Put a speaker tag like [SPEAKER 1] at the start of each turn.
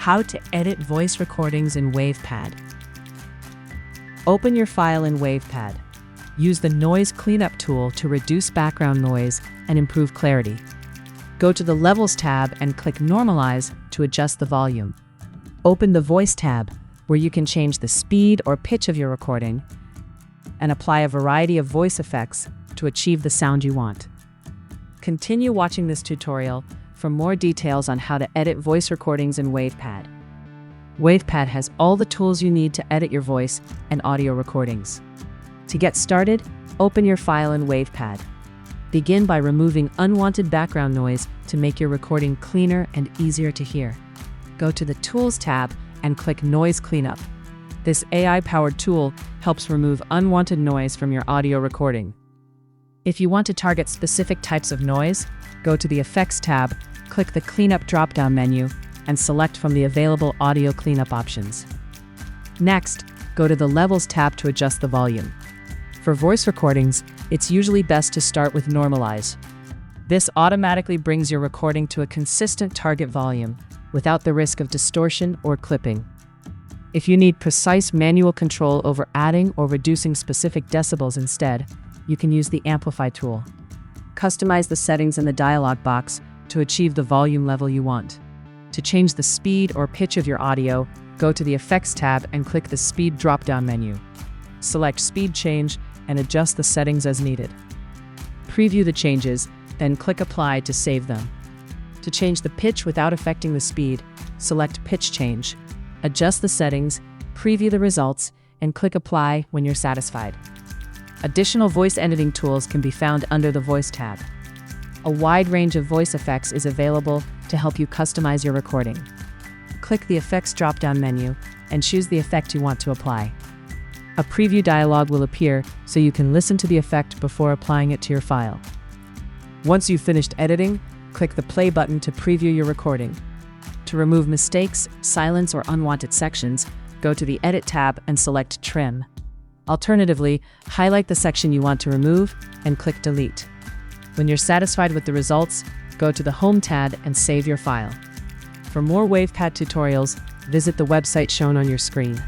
[SPEAKER 1] How to edit voice recordings in WavePad. Open your file in WavePad. Use the Noise Cleanup tool to reduce background noise and improve clarity. Go to the Levels tab and click Normalize to adjust the volume. Open the Voice tab, where you can change the speed or pitch of your recording and apply a variety of voice effects to achieve the sound you want. Continue watching this tutorial for more details on how to edit voice recordings in WavePad. WavePad has all the tools you need to edit your voice and audio recordings. To get started, open your file in WavePad. Begin by removing unwanted background noise to make your recording cleaner and easier to hear. Go to the Tools tab and click Noise Cleanup. This AI-powered tool helps remove unwanted noise from your audio recording. If you want to target specific types of noise, go to the Effects tab, click the Cleanup drop-down menu, and select from the available audio cleanup options. Next, go to the Levels tab to adjust the volume. For voice recordings, it's usually best to start with Normalize. This automatically brings your recording to a consistent target volume, without the risk of distortion or clipping. If you need precise manual control over adding or reducing specific decibels instead, you can use the Amplify tool. Customize the settings in the dialog box to achieve the volume level you want. To change the speed or pitch of your audio, go to the Effects tab and click the Speed drop-down menu. Select Speed Change and adjust the settings as needed. Preview the changes, then click Apply to save them. To change the pitch without affecting the speed, select Pitch Change. Adjust the settings, preview the results, and click Apply when you're satisfied. Additional voice editing tools can be found under the Voice tab. A wide range of voice effects is available to help you customize your recording. Click the Effects drop-down menu and choose the effect you want to apply. A preview dialog will appear so you can listen to the effect before applying it to your file. Once you've finished editing, click the play button to preview your recording. To remove mistakes, silence, or unwanted sections, go to the Edit tab and select Trim. Alternatively, highlight the section you want to remove and click Delete. When you're satisfied with the results, go to the Home tab and save your file. For more WavePad tutorials, visit the website shown on your screen.